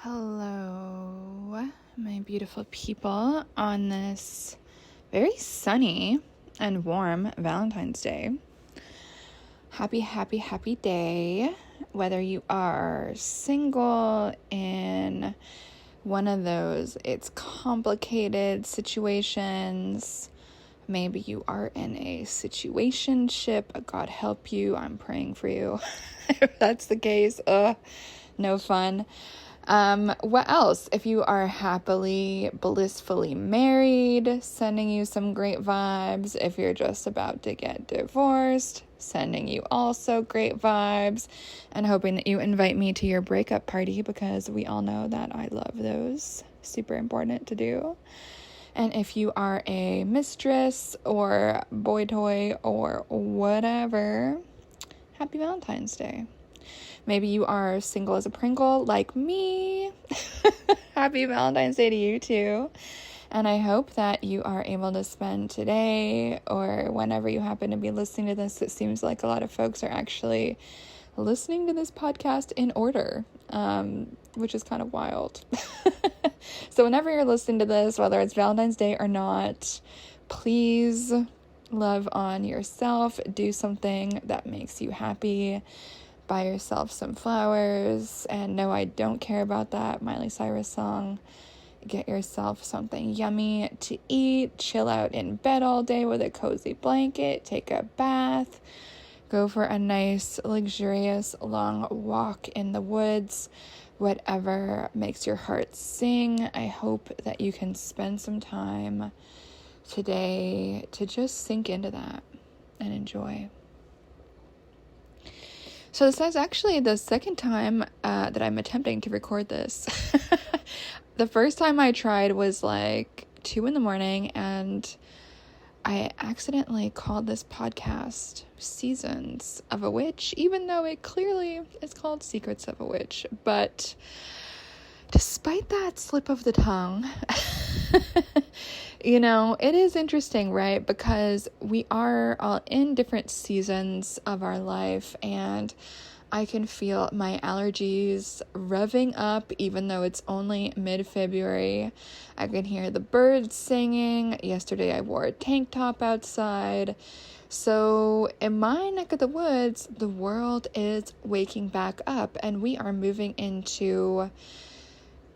Hello, my beautiful people, on this very sunny and warm Valentine's Day. Happy, happy, happy day. Whether you are single in one of those it's complicated situations, maybe you are in a situationship, God help you, I'm praying for you. If that's the case, no fun. What else? If you are happily, blissfully married, sending you some great vibes. If you're just about to get divorced, sending you also great vibes, and hoping that you invite me to your breakup party, because we all know that I love those. Super important to do. And if you are a mistress or boy toy or whatever, happy Valentine's Day. Maybe you are single as a Pringle like me. Happy Valentine's Day to you too. And I hope that you are able to spend today or whenever you happen to be listening to this. It seems like a lot of folks are actually listening to this podcast in order, which is kind of wild. So whenever you're listening to this, whether it's Valentine's Day or not, please love on yourself. Do something that makes you happy. Buy yourself some flowers, and no, I don't care about that Miley Cyrus song. Get yourself something yummy to eat, chill out in bed all day with a cozy blanket, take a bath, go for a nice, luxurious, long walk in the woods, whatever makes your heart sing. I hope that you can spend some time today to just sink into that and enjoy. So this is actually the second time that I'm attempting to record this. The first time I tried was like 2 a.m, and I accidentally called this podcast Seasons of a Witch, even though it clearly is called Secrets of a Witch. But despite that slip of the tongue, it is interesting, right? Because we are all in different seasons of our life, and I can feel my allergies revving up, even though it's only mid-February. I can hear the birds singing. Yesterday I wore a tank top outside. So in my neck of the woods, the world is waking back up, and we are moving into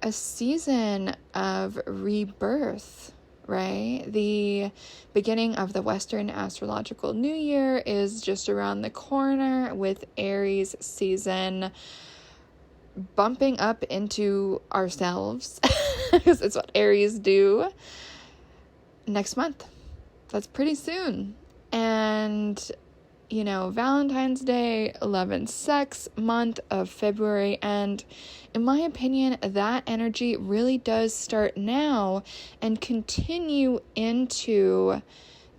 a season of rebirth, right? The beginning of the Western astrological New Year is just around the corner, with Aries season bumping up into ourselves, because it's what Aries do, next month. That's pretty soon. And Valentine's Day, love and sex month of February, and in my opinion, that energy really does start now and continue into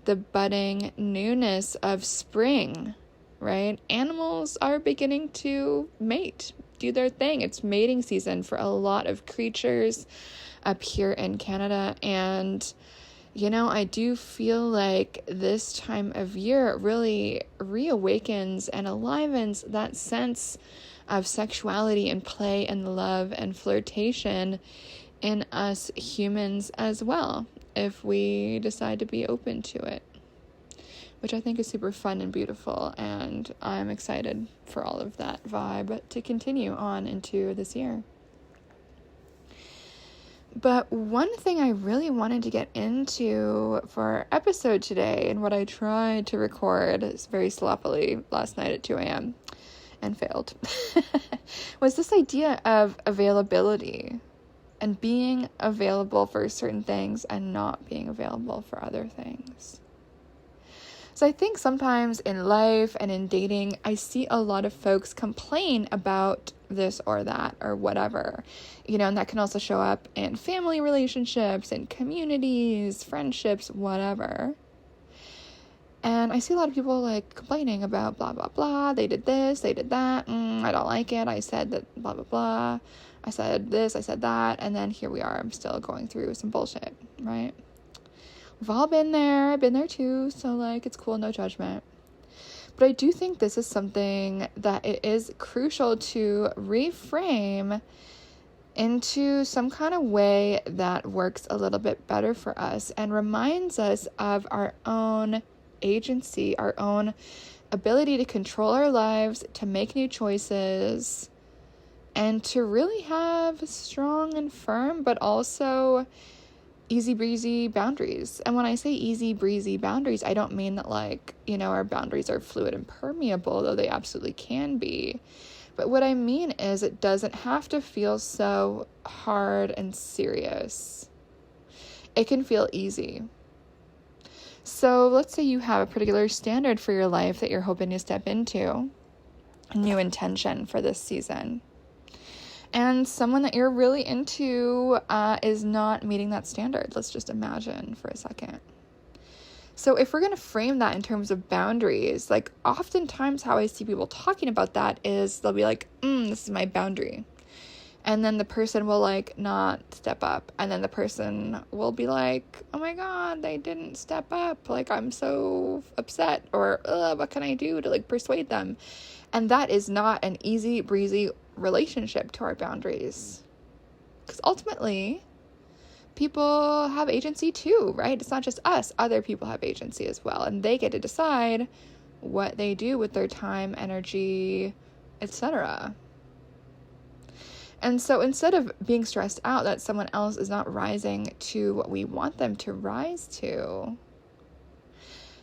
the budding newness of spring, right? Animals are beginning to mate, do their thing. It's mating season for a lot of creatures up here in Canada, and I do feel like this time of year really reawakens and alivens that sense of sexuality and play and love and flirtation in us humans as well, if we decide to be open to it, which I think is super fun and beautiful, and I'm excited for all of that vibe to continue on into this year. But one thing I really wanted to get into for our episode today, and what I tried to record very sloppily last night at 2 a.m. and failed, was this idea of availability and being available for certain things and not being available for other things. So I think sometimes in life and in dating, I see a lot of folks complain about this or that or whatever, and that can also show up in family relationships, in communities, friendships, whatever. And I see a lot of people like complaining about blah, blah, blah. They did this, they did that. I don't like it. I said that blah, blah, blah. I said this, I said that. And then here we are. I'm still going through some bullshit, right? We've all been there. I've been there too. So it's cool. No judgment. But I do think this is something that it is crucial to reframe into some kind of way that works a little bit better for us and reminds us of our own agency, our own ability to control our lives, to make new choices, and to really have strong and firm, but also easy breezy boundaries. And when I say easy breezy boundaries, I don't mean that like, our boundaries are fluid and permeable, though they absolutely can be. But what I mean is it doesn't have to feel so hard and serious. It can feel easy. So let's say you have a particular standard for your life that you're hoping to step into, a new intention for this season. And someone that you're really into is not meeting that standard. Let's just imagine for a second. So if we're going to frame that in terms of boundaries, like oftentimes how I see people talking about that is they'll be like, this is my boundary. And then the person will like not step up. And then the person will be like, oh my God, they didn't step up. Like, I'm so upset. Or what can I do to like persuade them? And that is not an easy breezy relationship to our boundaries. Because ultimately, people have agency too, right? It's not just us. Other people have agency as well. And they get to decide what they do with their time, energy, etc. And so instead of being stressed out that someone else is not rising to what we want them to rise to,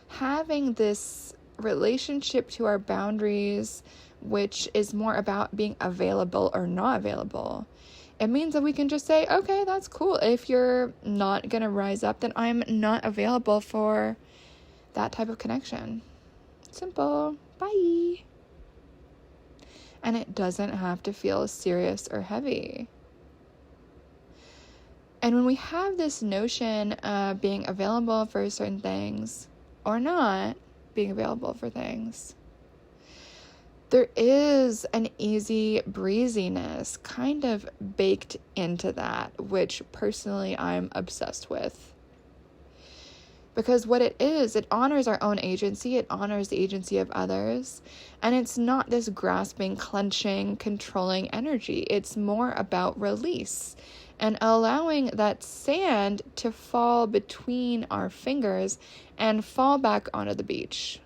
having this relationship to our boundaries, which is more about being available or not available, it means that we can just say, okay, that's cool. If you're not going to rise up, then I'm not available for that type of connection. Simple. Bye. And it doesn't have to feel serious or heavy. And when we have this notion of being available for certain things or not being available for things, there is an easy breeziness kind of baked into that, which personally I'm obsessed with. Because what it is, it honors our own agency, it honors the agency of others, and it's not this grasping, clenching, controlling energy. It's more about release and allowing that sand to fall between our fingers and fall back onto the beach,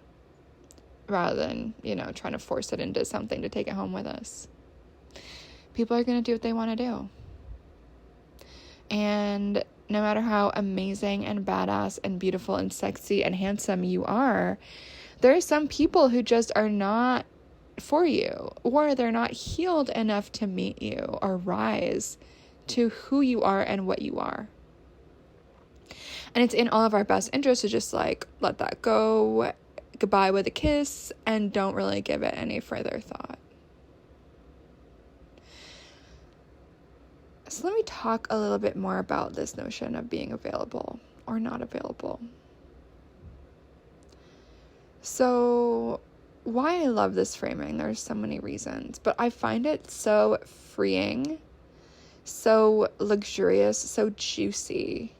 rather than, trying to force it into something to take it home with us. People are going to do what they want to do. And no matter how amazing and badass and beautiful and sexy and handsome you are, there are some people who just are not for you, or they're not healed enough to meet you or rise to who you are and what you are. And it's in all of our best interest to just like let that go, goodbye with a kiss, and don't really give it any further thought. So let me talk a little bit more about this notion of being available or not available. So why I love this framing, there's so many reasons, but I find it so freeing, so luxurious, so juicy.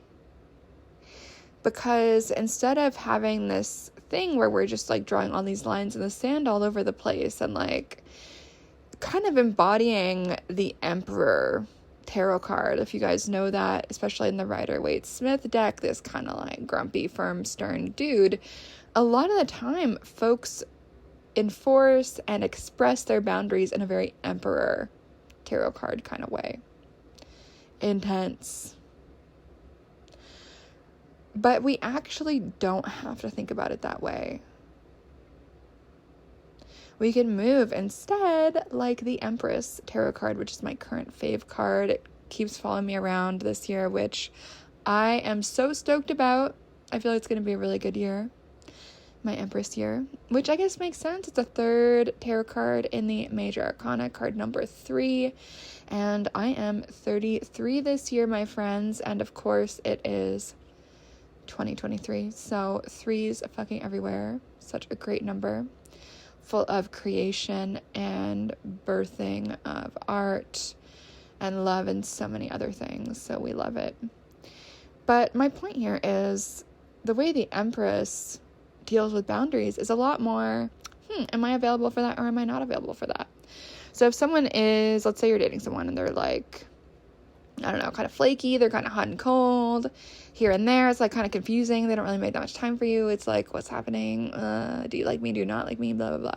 Because instead of having this thing where we're just like drawing all these lines in the sand all over the place and like kind of embodying the Emperor tarot card, if you guys know that, especially in the Rider-Waite-Smith deck, this kind of like grumpy, firm, stern dude, a lot of the time folks enforce and express their boundaries in a very Emperor tarot card kind of way. Intense. But we actually don't have to think about it that way. We can move instead like the Empress tarot card, which is my current fave card. It keeps following me around this year, which I am so stoked about. I feel like it's going to be a really good year. My Empress year, which I guess makes sense. It's a third tarot card in the Major Arcana, card number 3. And I am 33 this year, my friends. And of course, it is 2023. So 3's fucking everywhere. Such a great number. Full of creation and birthing of art and love and so many other things. So we love it. But my point here is the way the Empress deals with boundaries is a lot more, am I available for that or am I not available for that? So if someone is, let's say you're dating someone and they're like, I don't know, kind of flaky. They're kind of hot and cold here and there. It's like kind of confusing. They don't really make that much time for you. It's like, what's happening? Do you like me? Do you not like me? Blah, blah, blah.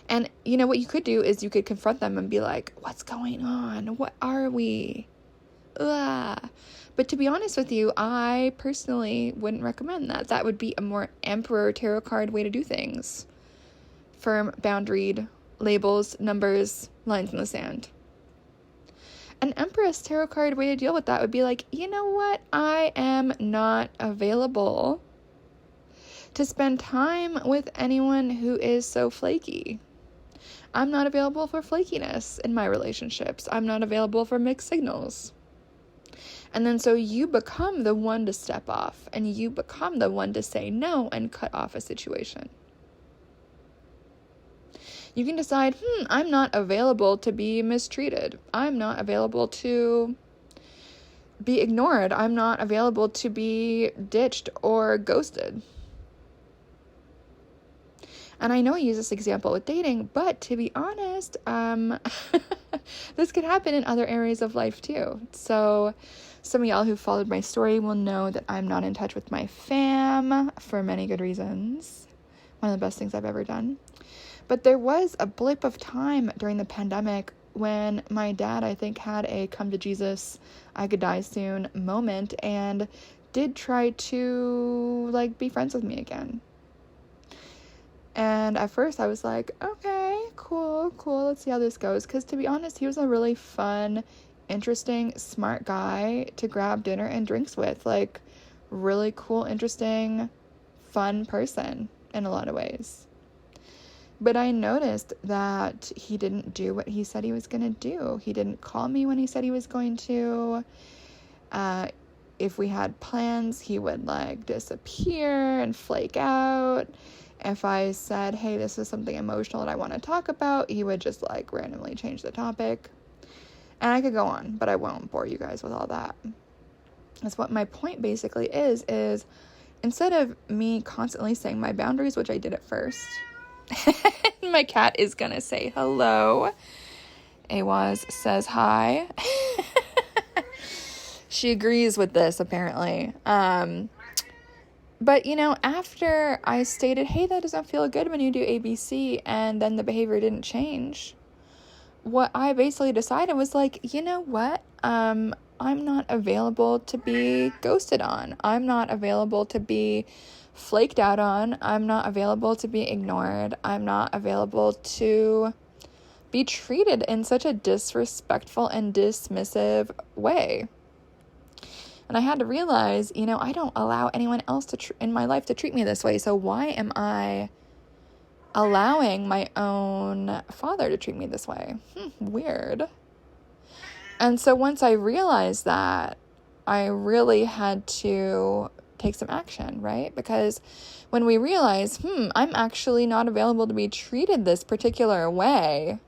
And you know, what you could do is you could confront them and be like, what's going on? What are we? But to be honest with you, I personally wouldn't recommend that. That would be a more Emperor tarot card way to do things. Firm, boundaried, labels, numbers, lines in the sand. An Empress tarot card way to deal with that would be like, you know what? I am not available to spend time with anyone who is so flaky. I'm not available for flakiness in my relationships. I'm not available for mixed signals. And then so you become the one to step off, and you become the one to say no and cut off a situation. You can decide, I'm not available to be mistreated. I'm not available to be ignored. I'm not available to be ditched or ghosted. And I know I use this example with dating, but to be honest, this could happen in other areas of life too. So some of y'all who followed my story will know that I'm not in touch with my fam for many good reasons. One of the best things I've ever done. But there was a blip of time during the pandemic when my dad, I think, had a come to Jesus, I could die soon moment, and did try to be friends with me again. And at first I was like, okay, cool, let's see how this goes. Because to be honest, he was a really fun, interesting, smart guy to grab dinner and drinks with. Really cool, interesting, fun person in a lot of ways. But I noticed that he didn't do what he said he was going to do. He didn't call me when he said he was going to. If we had plans, he would disappear and flake out. If I said, hey, this is something emotional that I want to talk about, he would just randomly change the topic. And I could go on, but I won't bore you guys with all that. That's what my point basically is instead of me constantly saying my boundaries, which I did at first. My cat is gonna say hello. Awaz says hi. She agrees with this, apparently. But, after I stated, hey, that doesn't feel good when you do ABC, and then the behavior didn't change, what I basically decided was you know what? I'm not available to be ghosted on. I'm not available to be flaked out on. I'm not available to be ignored. I'm not available to be treated in such a disrespectful and dismissive way. And I had to realize, I don't allow anyone else in my life to treat me this way. So why am I allowing my own father to treat me this way? Weird. And so once I realized that, I really had to take some action, right? Because when we realize, I'm actually not available to be treated this particular way,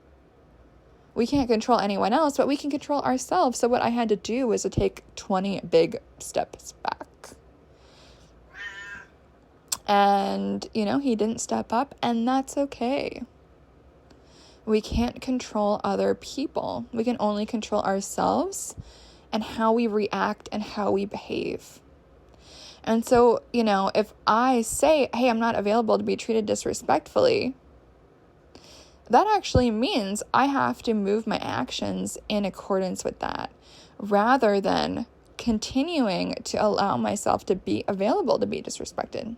we can't control anyone else, but we can control ourselves. So what I had to do was to take 20 big steps back. And, he didn't step up, and that's okay. We can't control other people. We can only control ourselves and how we react and how we behave. And so, if I say, hey, I'm not available to be treated disrespectfully, that actually means I have to move my actions in accordance with that, rather than continuing to allow myself to be available to be disrespected.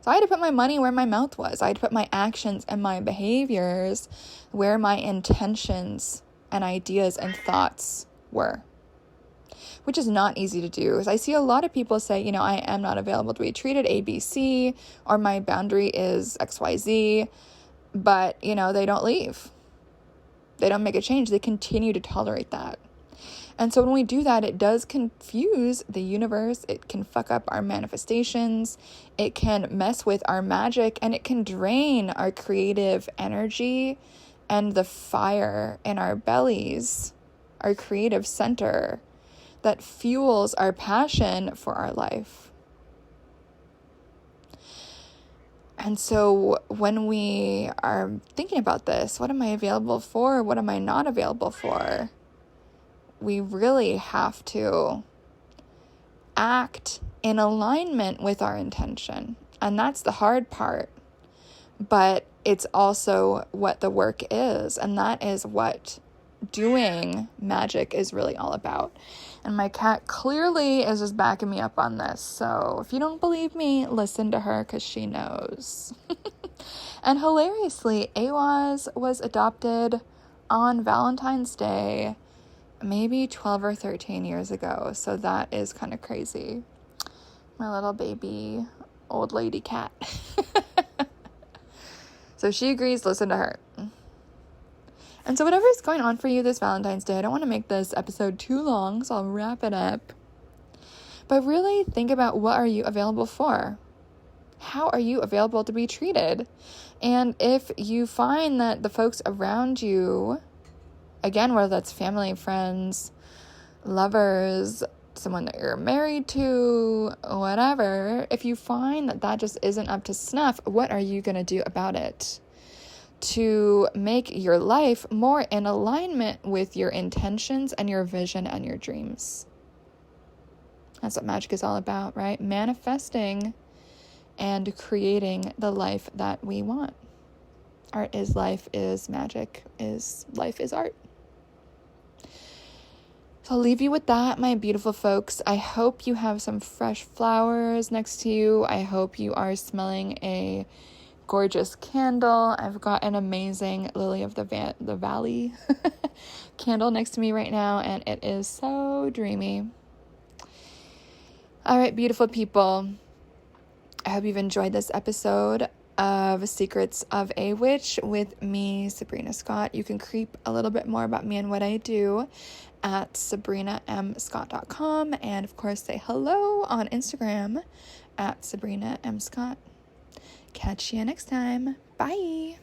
So I had to put my money where my mouth was. I had to put my actions and my behaviors where my intentions and ideas and thoughts were, which is not easy to do. Because I see a lot of people say, I am not available to be treated ABC, or my boundary is XYZ, but, they don't leave. They don't make a change. They continue to tolerate that. And so when we do that, it does confuse the universe. It can fuck up our manifestations. It can mess with our magic, and it can drain our creative energy and the fire in our bellies, our creative center that fuels our passion for our life. And so when we are thinking about this, what am I available for? What am I not available for? we really have to act in alignment with our intention. And that's the hard part. But it's also what the work is. And that is what doing magic is really all about. And my cat clearly is just backing me up on this. So if you don't believe me, listen to her because she knows. And hilariously, Awaz was adopted on Valentine's Day maybe 12 or 13 years ago. So that is kind of crazy. My little baby old lady cat. So she agrees, listen to her. And so whatever is going on for you this Valentine's Day, I don't want to make this episode too long, so I'll wrap it up. But really think about, what are you available for? How are you available to be treated? And if you find that the folks around you, again, whether that's family, friends, lovers, someone that you're married to, whatever, if you find that that just isn't up to snuff, what are you going to do about it to make your life more in alignment with your intentions and your vision and your dreams? That's what magic is all about, right? Manifesting and creating the life that we want. Art is life, is magic, is life, is art. So I'll leave you with that, my beautiful folks. I hope you have some fresh flowers next to you. I hope you are smelling a gorgeous candle. I've got an amazing Lily of the Valley candle next to me right now, and it is so dreamy. All right, beautiful people. I hope you've enjoyed this episode of Secrets of a Witch with me, Sabrina Scott. You can creep a little bit more about me and what I do at sabrinamscott.com, and of course say hello on Instagram at Sabrina M. Scott. Catch you next time. Bye.